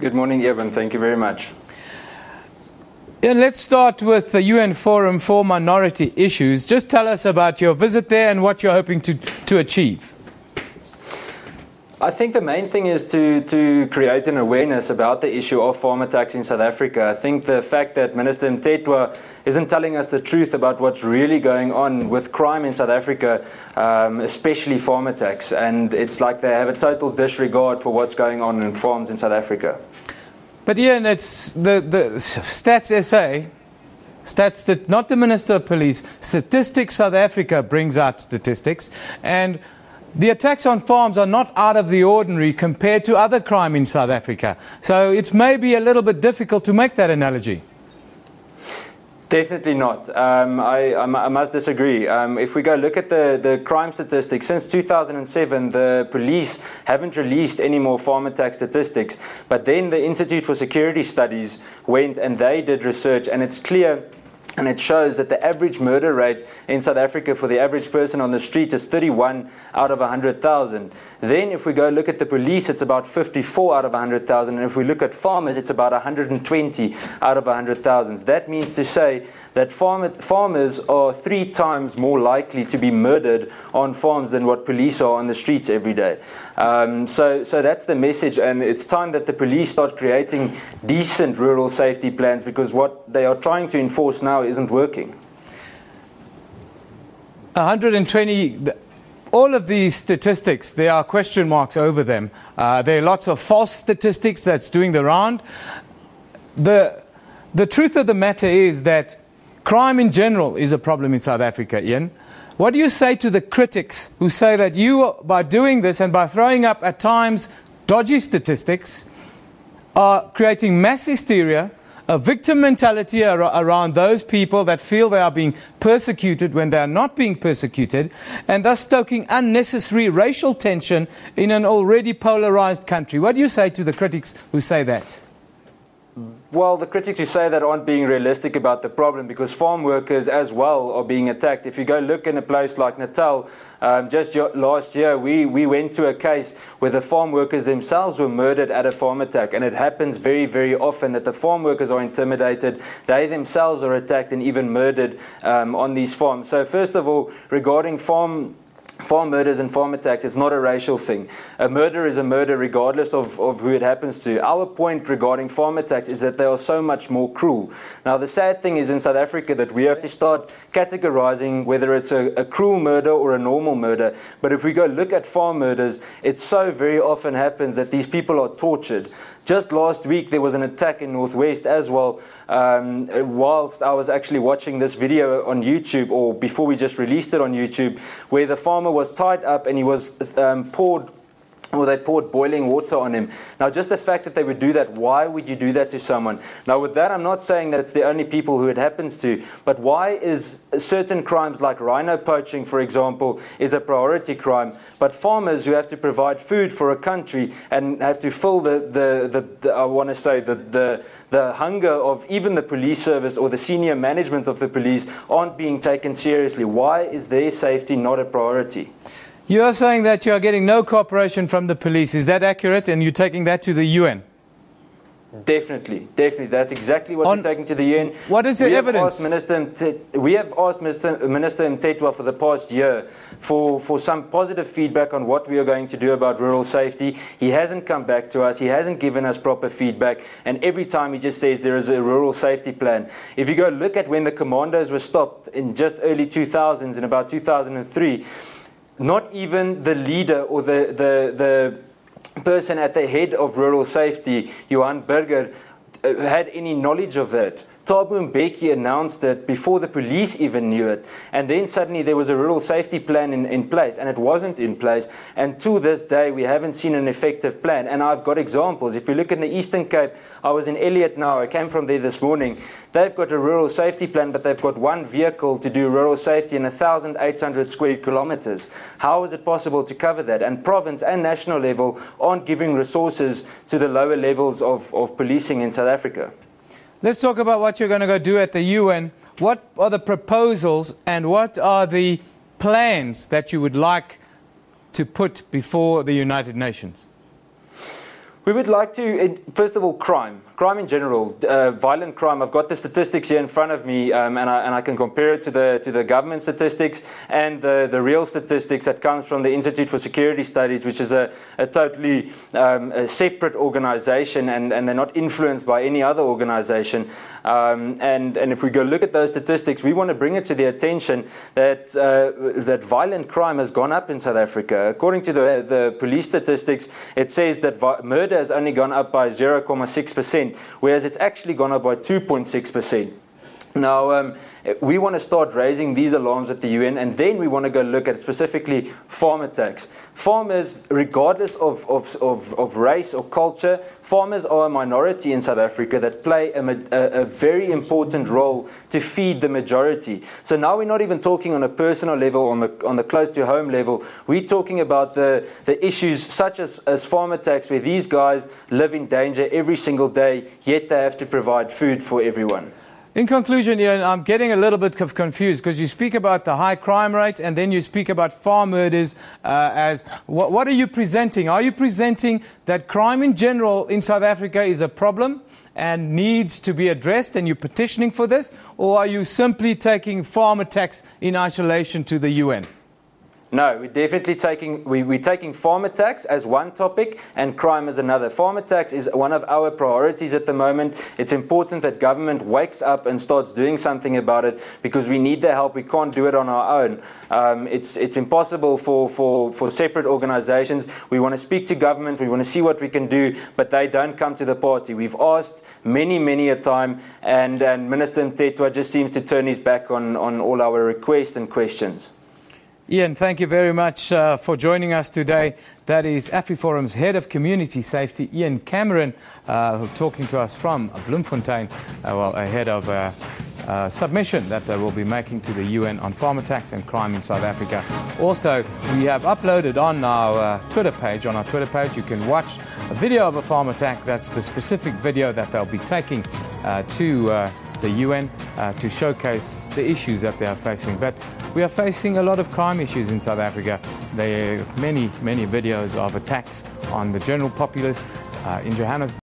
Good morning, Evan. Thank you very much. And let's start with the UN Forum for Minority Issues. Just tell us about your visit there and what you're hoping to achieve. I think the main thing is to create an awareness about the issue of farm attacks in South Africa. I think the fact that Minister Mthethwa isn't telling us the truth about what's really going on with crime in South Africa, especially farm attacks. And it's like they have a total disregard for what's going on in farms in South Africa. But Ian, it's the Stats SA, not the Minister of Police, Statistics South Africa brings out statistics, and the attacks on farms are not out of the ordinary compared to other crime in South Africa. So it's maybe a little bit difficult to make that analogy. Definitely not. I must disagree. If we go look at the crime statistics, since 2007, the police haven't released any more farm attack statistics. But then the Institute for Security Studies went and they did research, and it's clear and it shows that the average murder rate in South Africa for the average person on the street is 31 out of 100,000. Then if we go look at the police, it's about 54 out of 100,000. And if we look at farmers, it's about 120 out of 100,000. That means to say that farmers are 3 times more likely to be murdered on farms than what police are on the streets every day. So that's the message, and it's time that the police start creating decent rural safety plans, because what they are trying to enforce now isn't working. 120, all of these statistics, there are question marks over them. There are lots of false statistics that's doing the round. The truth of the matter is that crime in general is a problem in South Africa, Ian. What do you say to the critics who say that you, by doing this and by throwing up at times dodgy statistics, are creating mass hysteria, a victim mentality around those people that feel they are being persecuted when they are not being persecuted, and thus stoking unnecessary racial tension in an already polarized country? What do you say to the critics who say that? Well, the critics who say that aren't being realistic about the problem, because farm workers as well are being attacked. If you go look in a place like Natal, just last year we went to a case where the farm workers themselves were murdered at a farm attack, and it happens very, very often that the farm workers are intimidated, they themselves are attacked and even murdered on these farms. So first of all, regarding farm murders and farm attacks, it's not a racial thing. A murder is a murder regardless of who it happens to. Our point regarding farm attacks is that they are so much more cruel. Now the sad thing is in South Africa that we have to start categorizing whether it's a cruel murder or a normal murder. But if we go look at farm murders, it so very often happens that these people are tortured. Just last week there was an attack in Northwest as well, whilst I was actually watching this video on YouTube, or before we just released it on YouTube, where the farmer was tied up and he was they poured boiling water on him. Now just the fact that they would do that, why would you do that to someone? Now with that, I'm not saying that it's the only people who it happens to, but why is certain crimes like rhino poaching, for example, is a priority crime, but farmers who have to provide food for a country and have to fill the hunger of even the police service or the senior management of the police aren't being taken seriously? Why is their safety not a priority? You are saying that you are getting no cooperation from the police. Is that accurate? And you're taking that to the UN? Definitely. That's exactly what we're taking to the UN. What is the evidence? We have asked Minister Mthethwa for the past year for some positive feedback on what we are going to do about rural safety. He hasn't come back to us. He hasn't given us proper feedback. And every time he just says there is a rural safety plan. If you go look at when the commandos were stopped in just early 2000s, in about 2003, not even the leader or the person at the head of rural safety, Johan Burger, had any knowledge of that. Thabo Mbeki announced it before the police even knew it. And then suddenly there was a rural safety plan in place, and it wasn't in place. And to this day, we haven't seen an effective plan. And I've got examples. If you look in the Eastern Cape, I was in Elliot now, I came from there this morning. They've got a rural safety plan, but they've got one vehicle to do rural safety in 1,800 square kilometers. How is it possible to cover that? And province and national level aren't giving resources to the lower levels of policing in South Africa. Let's talk about what you're going to go do at the UN. What are the proposals and what are the plans that you would like to put before the United Nations? We would like to, first of all, crime in general, violent crime. I've got the statistics here in front of me, and I can compare it to the government statistics and the real statistics that comes from the Institute for Security Studies, which is a totally a separate organization, and they're not influenced by any other organization. And if we go look at those statistics, we want to bring it to the attention that that violent crime has gone up in South Africa. According to the police statistics, it says that murder has only gone up by 0.6%, whereas it's actually gone up by 2.6%. Now, we want to start raising these alarms at the UN, and then we want to go look at specifically farm attacks. Farmers, regardless of race or culture, farmers are a minority in South Africa that play a very important role to feed the majority. So now we're not even talking on a personal level, on the close to home level. We're talking about the issues such as farm attacks, where these guys live in danger every single day, yet they have to provide food for everyone. In conclusion, Ian, I'm getting a little bit confused because you speak about the high crime rate and then you speak about farm murders as... What are you presenting? Are you presenting that crime in general in South Africa is a problem and needs to be addressed and you're petitioning for this? Or are you simply taking farm attacks in isolation to the UN? No, we're definitely taking farm attacks as one topic and crime as another. Farm attacks is one of our priorities at the moment. It's important that government wakes up and starts doing something about it, because we need their help. We can't do it on our own. It's impossible for separate organizations. We want to speak to government. We want to see what we can do, but they don't come to the party. We've asked many a time, and Minister Mtetwa just seems to turn his back on all our requests and questions. Ian, thank you very much for joining us today. That is AfriForum's Head of Community Safety, Ian Cameron, talking to us from Bloemfontein, ahead of a submission that they will be making to the UN on farm attacks and crime in South Africa. Also, we have uploaded on our Twitter page. On our Twitter page, you can watch a video of a farm attack. That's the specific video that they'll be taking to the UN to showcase the issues that they are facing. But we are facing a lot of crime issues in South Africa. There are many videos of attacks on the general populace in Johannesburg.